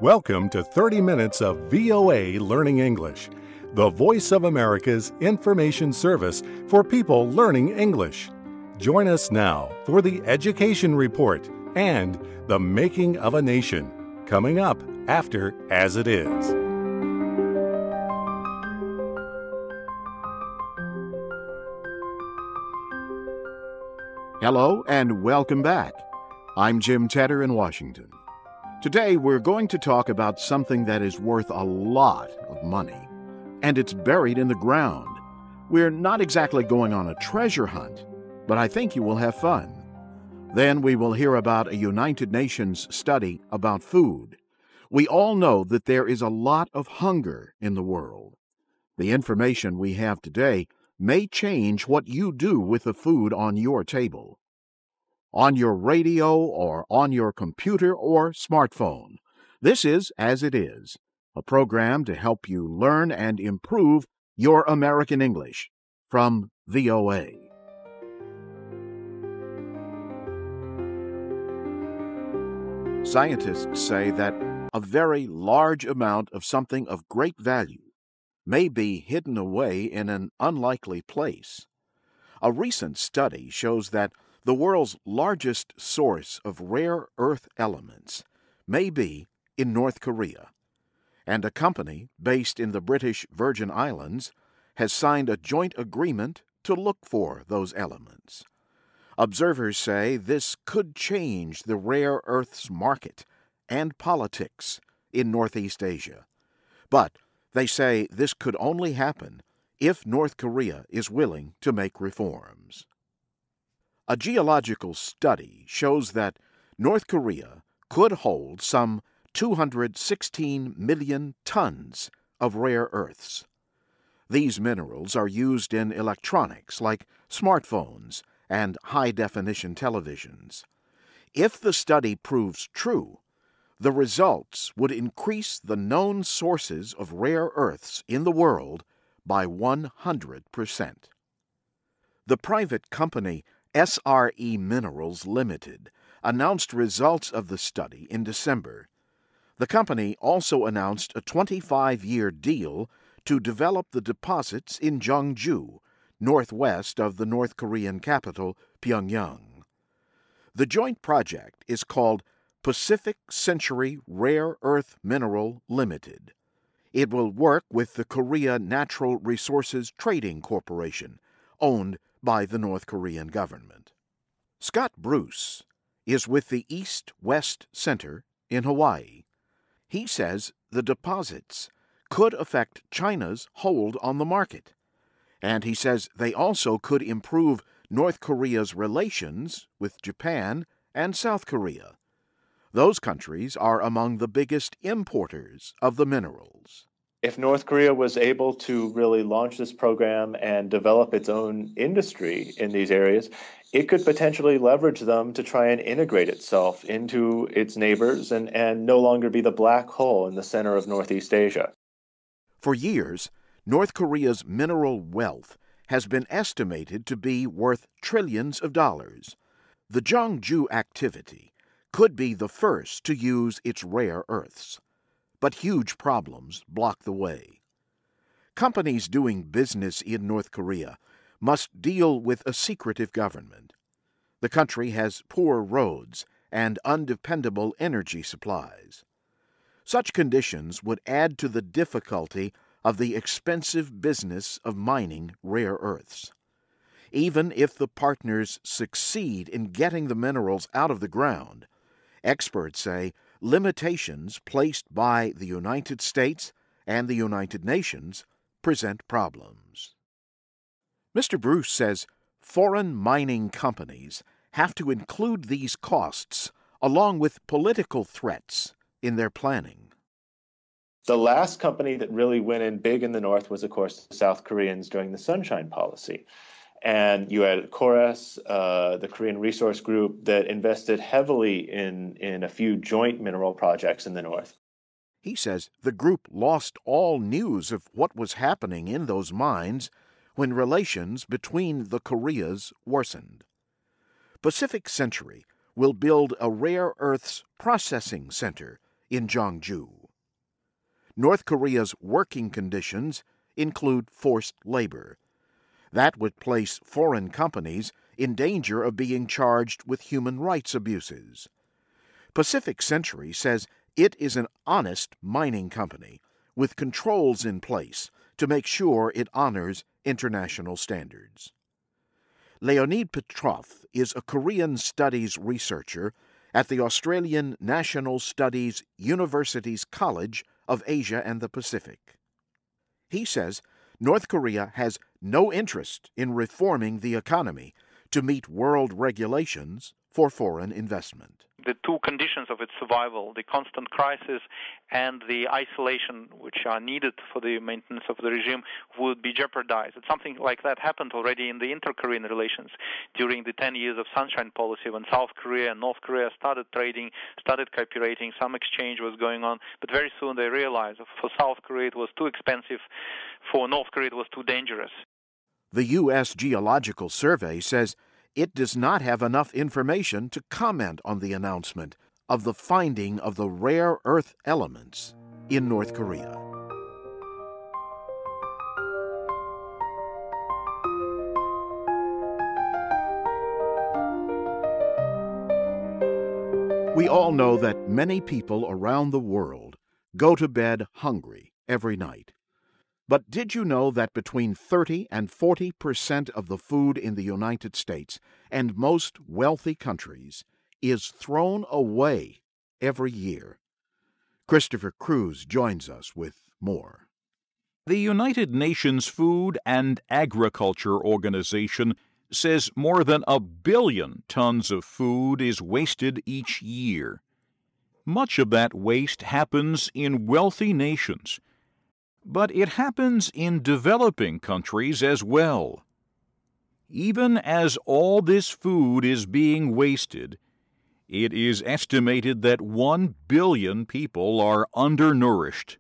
Welcome to 30 minutes of VOA Learning English, the voice of America's information service for people learning English. Join us now for the Education Report and the Making of a Nation, coming up after As It Is. Hello and welcome back. I'm Jim Tedder in Washington. Today we're going to talk about something that is worth a lot of money, and it's buried in the ground. We're not exactly going on a treasure hunt, but I think you will have fun. Then we will hear about a United Nations study about food. We all know that there is a lot of hunger in the world. The information we have today may change what you do with the food on your table. On your radio or on your computer or smartphone. This is As It Is, a program to help you learn and improve your American English from VOA. Scientists say that a very large amount of something of great value may be hidden away in an unlikely place. A recent study shows that the world's largest source of rare earth elements may be in North Korea, and a company based in the British Virgin Islands has signed a joint agreement to look for those elements. Observers say this could change the rare earths market and politics in Northeast Asia. But they say this could only happen if North Korea is willing to make reforms. A geological study shows that North Korea could hold some 216 million tons of rare earths. These minerals are used in electronics like smartphones and high-definition televisions. If the study proves true, the results would increase the known sources of rare earths in the world by 100%. The private company S2-E Minerals Limited announced results of the study in December. The company also announced a 25-year deal to develop the deposits in Jeongju, northwest of the North Korean capital, Pyongyang. The joint project is called Pacific Century Rare Earth Mineral Limited. It will work with the Korea Natural Resources Trading Corporation, owned by the North Korean government. Scott Bruce is with the East-West Center in Hawaii. He says the deposits could affect China's hold on the market, and he says they also could improve North Korea's relations with Japan and South Korea. Those countries are among the biggest importers of the minerals. If North Korea was able to really launch this program and develop its own industry in these areas, it could potentially leverage them to try and integrate itself into its neighbors and no longer be the black hole in the center of Northeast Asia. For years, North Korea's mineral wealth has been estimated to be worth trillions of dollars. The Jeongju activity could be the first to use its rare earths. But huge problems block the way. Companies doing business in North Korea must deal with a secretive government. The country has poor roads and undependable energy supplies. Such conditions would add to the difficulty of the expensive business of mining rare earths. Even if the partners succeed in getting the minerals out of the ground, experts say limitations placed by the United States and the United Nations present problems. Mr. Bruce says foreign mining companies have to include these costs along with political threats in their planning. The last company that really went in big in the North was, of course, the South Koreans during the Sunshine Policy. And you had KORES, the Korean Resource Group, that invested heavily in a few joint mineral projects in the North. He says the group lost all news of what was happening in those mines when relations between the Koreas worsened. Pacific Century will build a rare earths processing center in Jeongju. North Korea's working conditions include forced labor. That would place foreign companies in danger of being charged with human rights abuses. Pacific Century says it is an honest mining company with controls in place to make sure it honors international standards. Leonid Petrov is a Korean studies researcher at the Australian National Studies University's College of Asia and the Pacific. He says North Korea has no interest in reforming the economy to meet world regulations for foreign investment. The two conditions of its survival, the constant crisis and the isolation which are needed for the maintenance of the regime, would be jeopardized. Something like that happened already in the inter-Korean relations during the 10 years of Sunshine Policy, when South Korea and North Korea started trading, started cooperating, some exchange was going on, but very soon they realized for South Korea it was too expensive, for North Korea it was too dangerous. The U.S. Geological Survey says it does not have enough information to comment on the announcement of the finding of the rare earth elements in North Korea. We all know that many people around the world go to bed hungry every night. But did you know that between 30 and 40% of the food in the United States and most wealthy countries is thrown away every year? Christopher Cruz joins us with more. The United Nations Food and Agriculture Organization says more than 1 billion tons of food is wasted each year. Much of that waste happens in wealthy nations, but it happens in developing countries as well. Even as all this food is being wasted, it is estimated that 1 billion people are undernourished,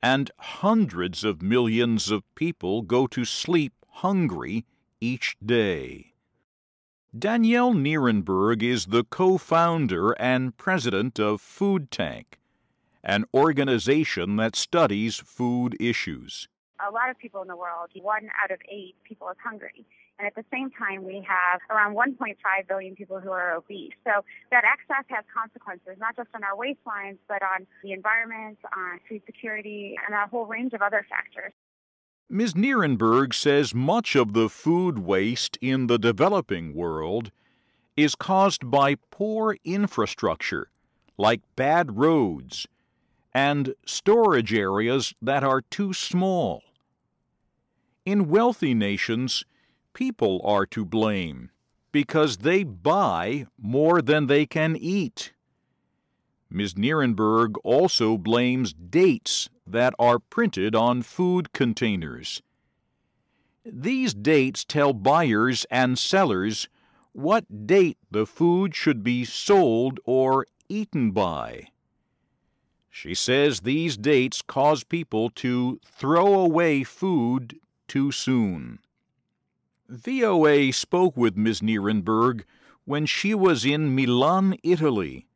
and hundreds of millions of people go to sleep hungry each day. Danielle Nierenberg is the co-founder and president of Food Tank, an organization that studies food issues. A lot of people in the world, 1 out of 8 people is hungry. And at the same time, we have around 1.5 billion people who are obese. So that excess has consequences, not just on our waistlines, but on the environment, on food security, and a whole range of other factors. Ms. Nierenberg says much of the food waste in the developing world is caused by poor infrastructure, like bad roads, and storage areas that are too small. In wealthy nations, people are to blame because they buy more than they can eat. Ms. Nierenberg also blames dates that are printed on food containers. These dates tell buyers and sellers what date the food should be sold or eaten by. She says these dates cause people to throw away food too soon. VOA spoke with Ms. Nierenberg when she was in Milan, Italy.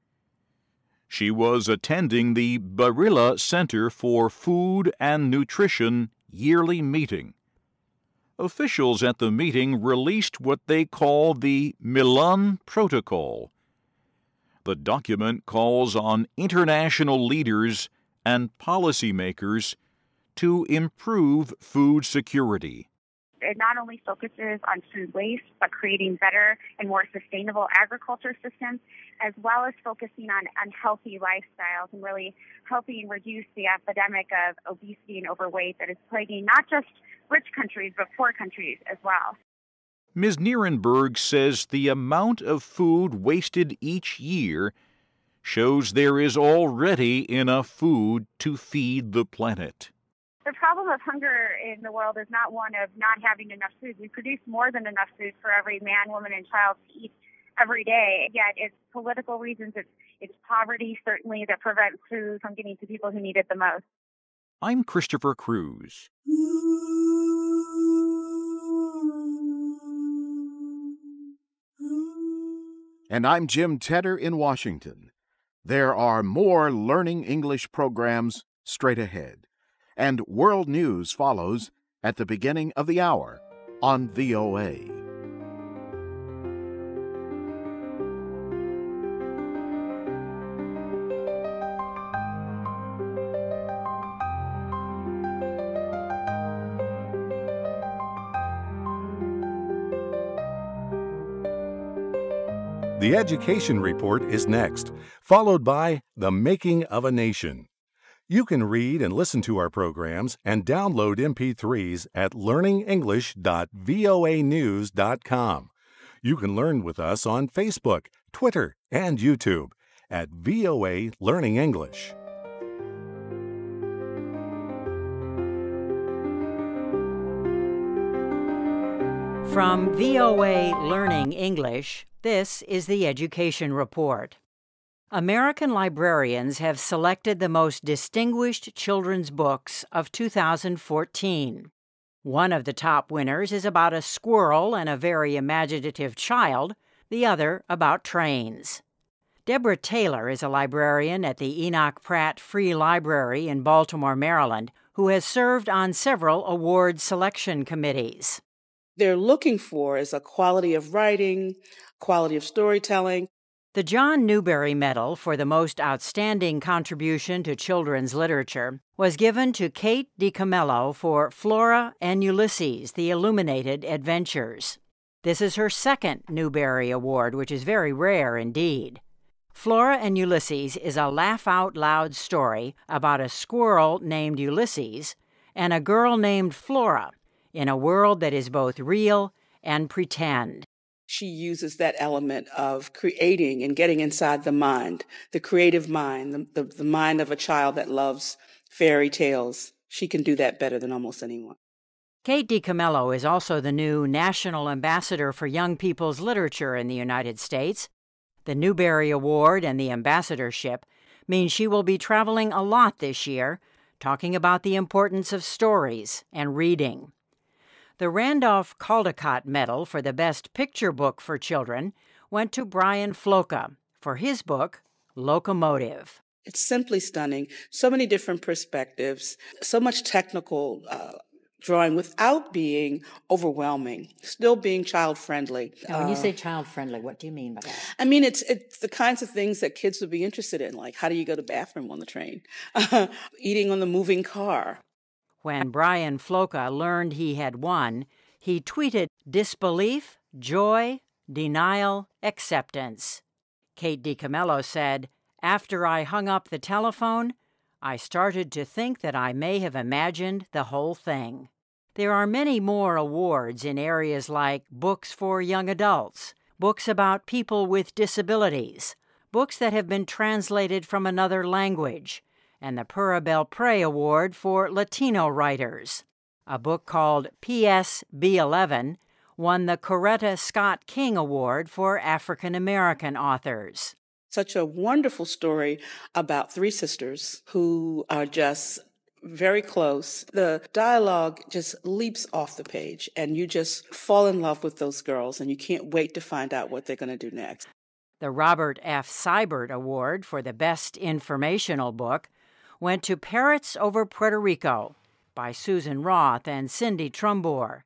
She was attending the Barilla Center for Food and Nutrition yearly meeting. Officials at the meeting released what they call the Milan Protocol. The document calls on international leaders and policymakers to improve food security. It not only focuses on food waste, but creating better and more sustainable agriculture systems, as well as focusing on healthy lifestyles and really helping reduce the epidemic of obesity and overweight that is plaguing not just rich countries, but poor countries as well. Ms. Nierenberg says the amount of food wasted each year shows there is already enough food to feed the planet. The problem of hunger in the world is not one of not having enough food. We produce more than enough food for every man, woman, and child to eat every day. Yet it's political reasons, it's poverty, certainly, that prevents food from getting to people who need it the most. I'm Christopher Cruz. And I'm Jim Tedder in Washington. There are more Learning English programs straight ahead, and world news follows at the beginning of the hour on VOA. The Education Report is next, followed by The Making of a Nation. You can read and listen to our programs and download MP3s at learningenglish.voanews.com. You can learn with us on Facebook, Twitter, and YouTube at VOA Learning English. From VOA Learning English, this is the Education Report. American librarians have selected the most distinguished children's books of 2014. One of the top winners is about a squirrel and a very imaginative child, the other about trains. Deborah Taylor is a librarian at the Enoch Pratt Free Library in Baltimore, Maryland, who has served on several award selection committees. They're looking for is a quality of writing, quality of storytelling. The John Newbery Medal for the most outstanding contribution to children's literature was given to Kate DiCamillo for Flora and Ulysses, The Illuminated Adventures. This is her second Newbery Award, which is very rare indeed. Flora and Ulysses is a laugh-out-loud story about a squirrel named Ulysses and a girl named Flora in a world that is both real and pretend. She uses that element of creating and getting inside the mind, the creative mind, the mind of a child that loves fairy tales. She can do that better than almost anyone. Kate DiCamillo is also the new National Ambassador for Young People's Literature in the United States. The Newbery Award and the ambassadorship means she will be traveling a lot this year, talking about the importance of stories and reading. The Randolph Caldecott Medal for the Best Picture Book for Children went to Brian Floca for his book, Locomotive. It's simply stunning. So many different perspectives, so much technical drawing without being overwhelming, still being child-friendly. Now, when you say child-friendly, what do you mean by that? I mean, it's the kinds of things that kids would be interested in, like how do you go to the bathroom on the train, eating on the moving car. When Brian Floca learned he had won, he tweeted disbelief, joy, denial, acceptance. Kate DiCamillo said, "After I hung up the telephone, I started to think that I may have imagined the whole thing." There are many more awards in areas like books for young adults, books about people with disabilities, books that have been translated from another language, and the Pura Belpré Award for Latino writers. A book called P.S. B11 won the Coretta Scott King Award for African American authors. Such a wonderful story about three sisters who are just very close. The dialogue just leaps off the page, and you just fall in love with those girls, and you can't wait to find out what they're going to do next. The Robert F. Seibert Award for the Best Informational Book went to Parrots Over Puerto Rico by Susan Roth and Cindy Trumbore.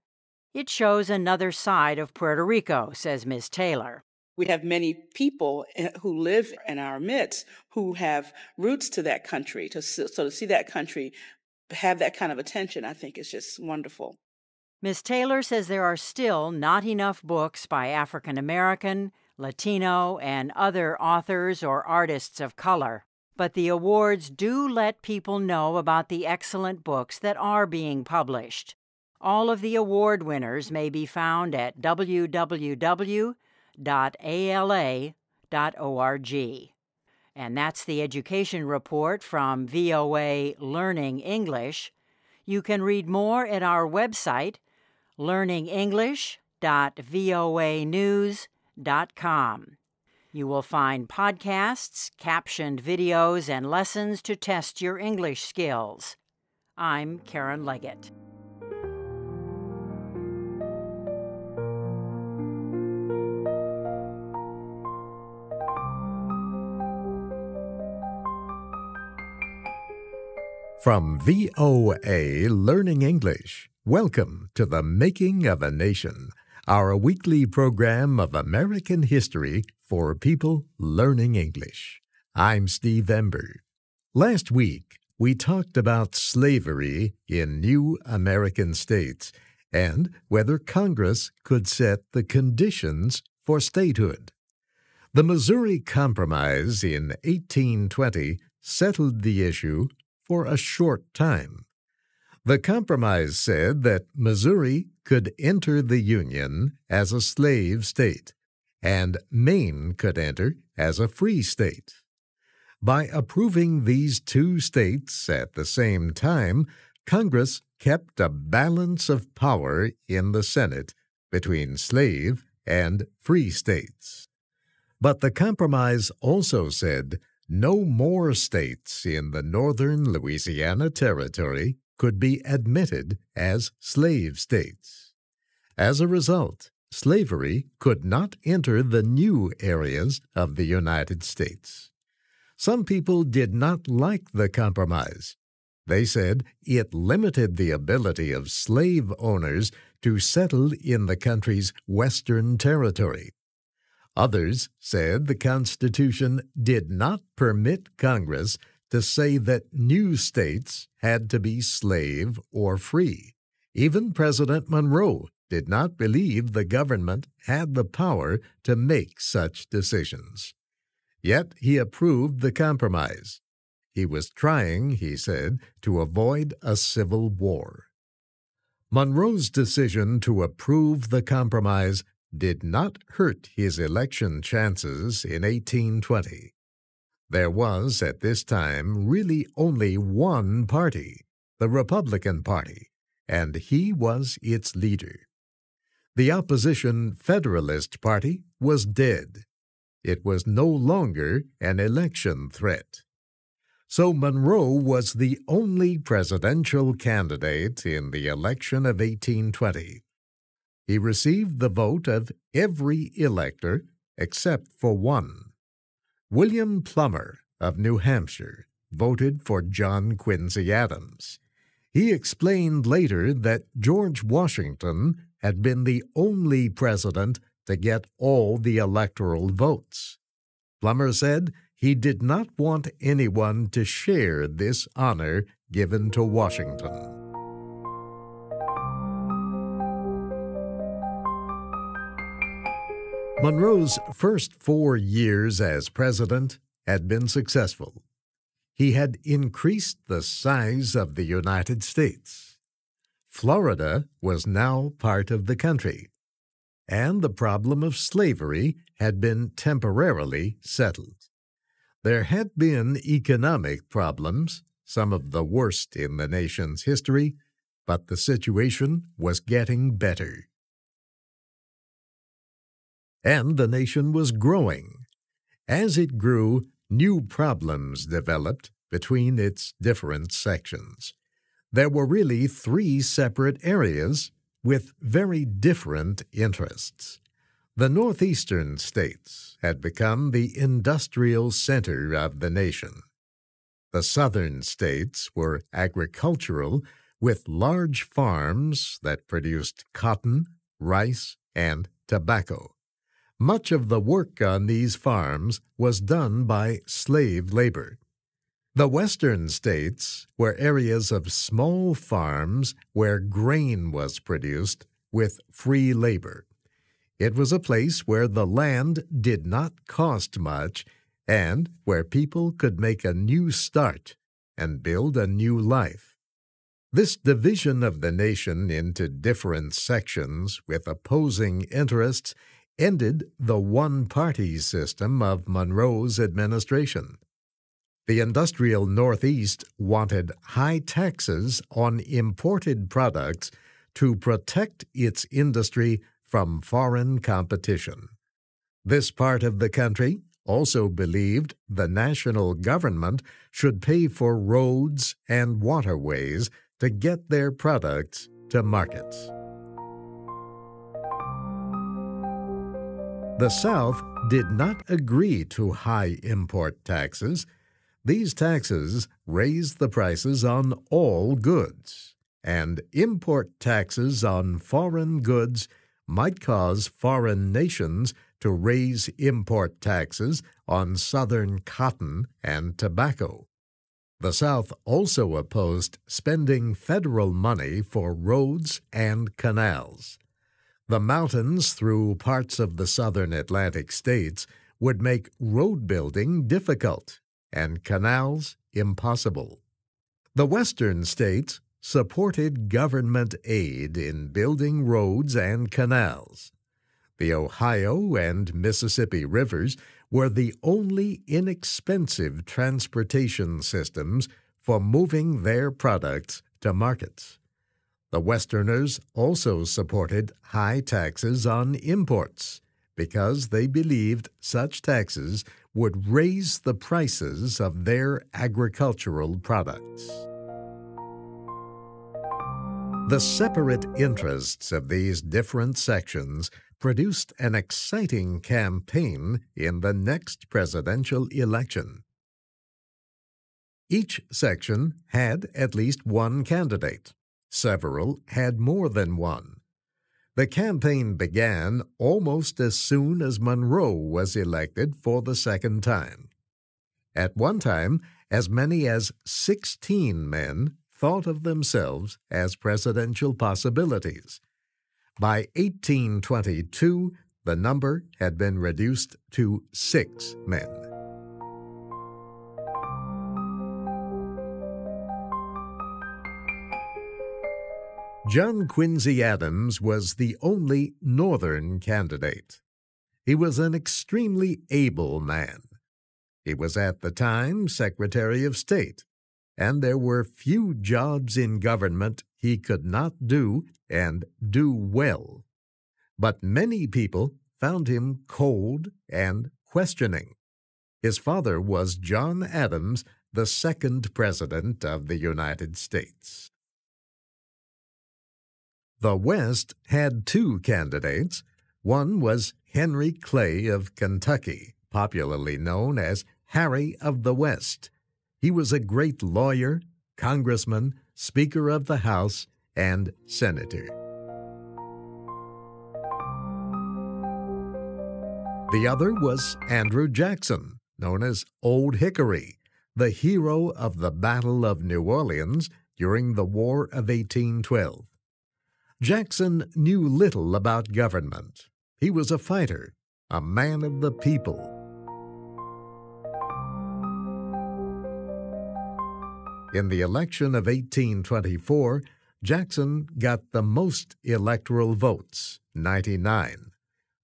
It shows another side of Puerto Rico, says Ms. Taylor. We have many people who live in our midst who have roots to that country. So to see that country have that kind of attention, I think is just wonderful. Ms. Taylor says there are still not enough books by African American, Latino, and other authors or artists of color. But the awards do let people know about the excellent books that are being published. All of the award winners may be found at www.ala.org. And that's the Education Report from VOA Learning English. You can read more at our website, learningenglish.voanews.com. You will find podcasts, captioned videos, and lessons to test your English skills. I'm Karen Leggett. From VOA Learning English, welcome to The Making of a Nation, our weekly program of American history for people learning English. I'm Steve Ember. Last week, we talked about slavery in new American states and whether Congress could set the conditions for statehood. The Missouri Compromise in 1820 settled the issue for a short time. The compromise said that Missouri could enter the Union as a slave state, and Maine could enter as a free state. By approving these two states at the same time, Congress kept a balance of power in the Senate between slave and free states. But the compromise also said no more states in the northern Louisiana Territory could be admitted as slave states. As a result, slavery could not enter the new areas of the United States. Some people did not like the compromise. They said it limited the ability of slave owners to settle in the country's western territory. Others said the Constitution did not permit Congress to say that new states had to be slave or free. Even President Monroe did not believe the government had the power to make such decisions. Yet he approved the compromise. He was trying, he said, to avoid a civil war. Monroe's decision to approve the compromise did not hurt his election chances in 1820. There was, at this time, really only one party, the Republican Party, and he was its leader. The opposition Federalist Party was dead. It was no longer an election threat. So Monroe was the only presidential candidate in the election of 1820. He received the vote of every elector except for one. William Plummer of New Hampshire voted for John Quincy Adams. He explained later that George Washington had been the only president to get all the electoral votes. Plummer said he did not want anyone to share this honor given to Washington. Monroe's first 4 years as president had been successful. He had increased the size of the United States. Florida was now part of the country, and the problem of slavery had been temporarily settled. There had been economic problems, some of the worst in the nation's history, but the situation was getting better. And the nation was growing. As it grew, new problems developed between its different sections. There were really 3 separate areas with very different interests. The northeastern states had become the industrial center of the nation. The southern states were agricultural, with large farms that produced cotton, rice, and tobacco. Much of the work on these farms was done by slave labor. The western states were areas of small farms where grain was produced with free labor. It was a place where the land did not cost much and where people could make a new start and build a new life. This division of the nation into different sections with opposing interests ended the one-party system of Monroe's administration. The industrial Northeast wanted high taxes on imported products to protect its industry from foreign competition. This part of the country also believed the national government should pay for roads and waterways to get their products to markets. The South did not agree to high import taxes. These taxes raised the prices on all goods, and import taxes on foreign goods might cause foreign nations to raise import taxes on Southern cotton and tobacco. The South also opposed spending federal money for roads and canals. The mountains through parts of the southern Atlantic states would make road building difficult and canals impossible. The western states supported government aid in building roads and canals. The Ohio and Mississippi rivers were the only inexpensive transportation systems for moving their products to markets. The Westerners also supported high taxes on imports because they believed such taxes would raise the prices of their agricultural products. The separate interests of these different sections produced an exciting campaign in the next presidential election. Each section had at least one candidate. Several had more than one. The campaign began almost as soon as Monroe was elected for the second time. At one time, as many as 16 men thought of themselves as presidential possibilities. By 1822, the number had been reduced to 6 men. John Quincy Adams was the only Northern candidate. He was an extremely able man. He was at the time Secretary of State, and there were few jobs in government he could not do and do well. But many people found him cold and questioning. His father was John Adams, the second President of the United States. The West had 2 candidates. One was Henry Clay of Kentucky, popularly known as Harry of the West. He was a great lawyer, congressman, Speaker of the House, and senator. The other was Andrew Jackson, known as Old Hickory, the hero of the Battle of New Orleans during the War of 1812. Jackson knew little about government. He was a fighter, a man of the people. In the election of 1824, Jackson got the most electoral votes, 99,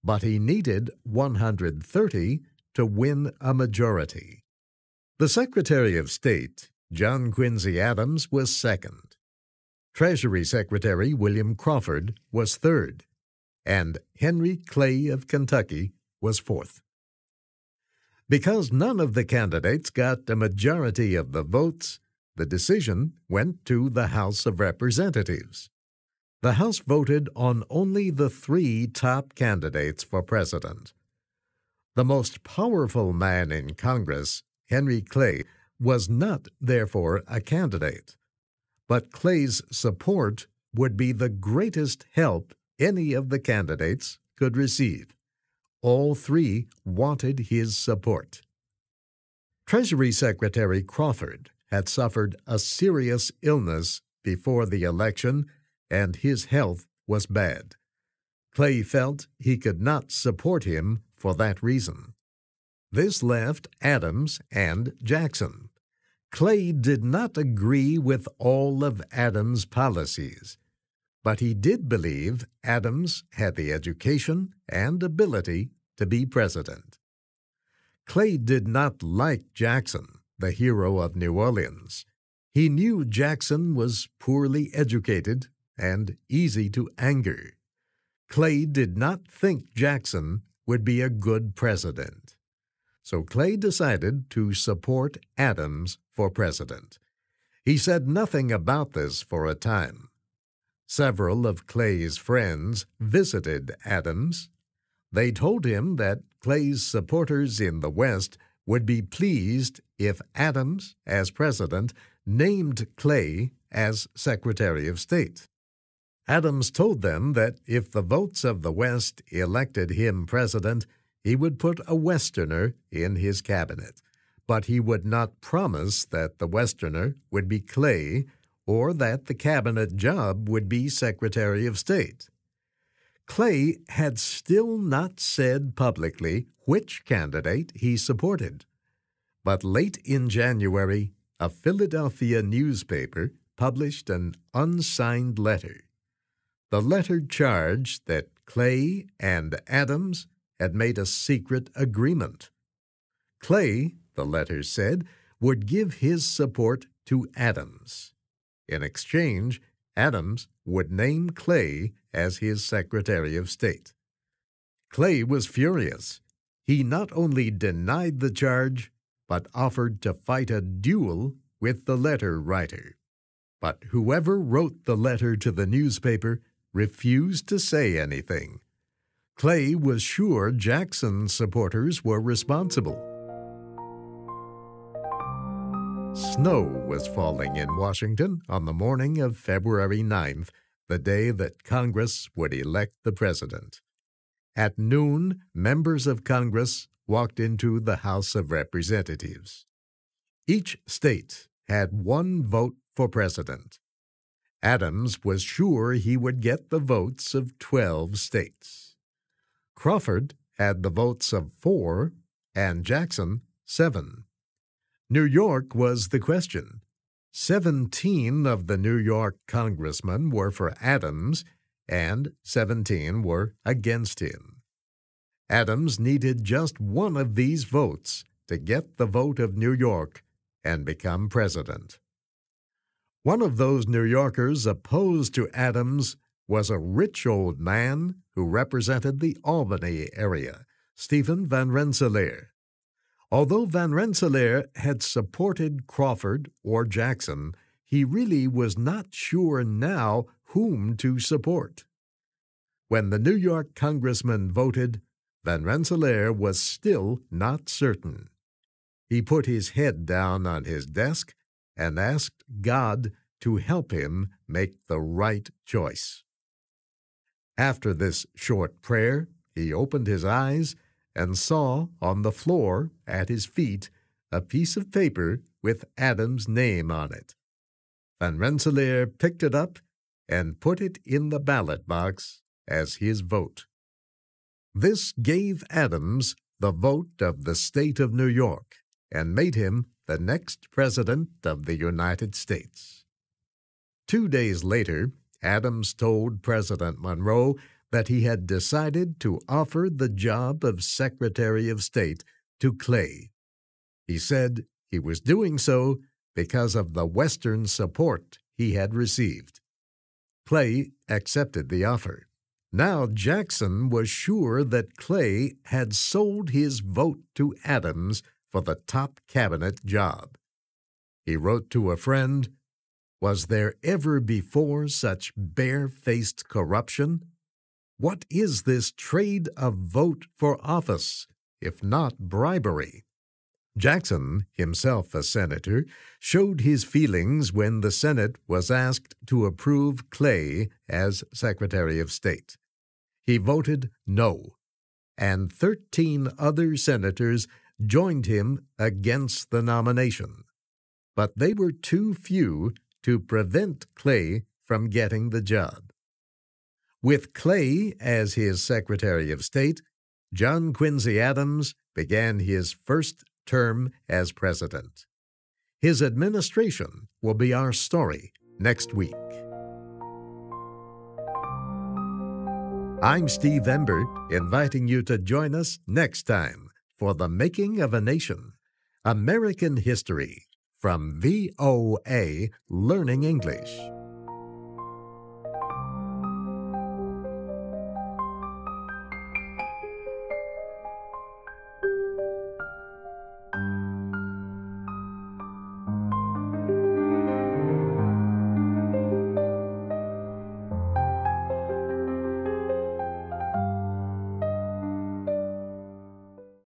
but he needed 130 to win a majority. The Secretary of State, John Quincy Adams, was second. Treasury Secretary William Crawford was third, and Henry Clay of Kentucky was fourth. Because none of the candidates got a majority of the votes, the decision went to the House of Representatives. The House voted on only the 3 top candidates for president. The most powerful man in Congress, Henry Clay, was not therefore a candidate. But Clay's support would be the greatest help any of the candidates could receive. All 3 wanted his support. Treasury Secretary Crawford had suffered a serious illness before the election, and his health was bad. Clay felt he could not support him for that reason. This left Adams and Jackson. Clay did not agree with all of Adams' policies, but he did believe Adams had the education and ability to be president. Clay did not like Jackson, the hero of New Orleans. He knew Jackson was poorly educated and easy to anger. Clay did not think Jackson would be a good president. So Clay decided to support Adams for president. He said nothing about this for a time. Several of Clay's friends visited Adams. They told him that Clay's supporters in the West would be pleased if Adams, as president, named Clay as Secretary of State. Adams told them that if the votes of the West elected him president, he would put a Westerner in his cabinet, but he would not promise that the Westerner would be Clay or that the cabinet job would be Secretary of State. Clay had still not said publicly which candidate he supported, but late in January, a Philadelphia newspaper published an unsigned letter. The letter charged that Clay and Adams had made a secret agreement. Clay, the letter said, would give his support to Adams. In exchange, Adams would name Clay as his Secretary of State. Clay was furious. He not only denied the charge, but offered to fight a duel with the letter writer. But whoever wrote the letter to the newspaper refused to say anything. Clay was sure Jackson's supporters were responsible. Snow was falling in Washington on the morning of February 9th, the day that Congress would elect the president. At noon, members of Congress walked into the House of Representatives. Each state had one vote for president. Adams was sure he would get the votes of 12 states. Crawford had the votes of 4 and Jackson 7. New York was the question. 17 of the New York congressmen were for Adams, and 17 were against him. Adams needed just one of these votes to get the vote of New York and become president. One of those New Yorkers opposed to Adams was a rich old man who represented the Albany area, Stephen Van Rensselaer. Although Van Rensselaer had supported Crawford or Jackson, he really was not sure now whom to support. When the New York congressman voted, Van Rensselaer was still not certain. He put his head down on his desk and asked God to help him make the right choice. After this short prayer, he opened his eyes and saw on the floor at his feet a piece of paper with Adams' name on it. Van Rensselaer picked it up and put it in the ballot box as his vote. This gave Adams the vote of the state of New York and made him the next president of the United States. 2 days later, Adams told President Monroe that he had decided to offer the job of Secretary of State to Clay. He said he was doing so because of the Western support he had received. Clay accepted the offer. Now Jackson was sure that Clay had sold his vote to Adams for the top cabinet job. He wrote to a friend, "Was there ever before such bare-faced corruption? What is this trade of vote for office, if not bribery?" Jackson, himself a senator, showed his feelings when the Senate was asked to approve Clay as Secretary of State. He voted no, and 13 other senators joined him against the nomination. But they were too few to prevent Clay from getting the job. With Clay as his Secretary of State, John Quincy Adams began his first term as president. His administration will be our story next week. I'm Steve Ember, inviting you to join us next time for The Making of a Nation, American History, from VOA Learning English.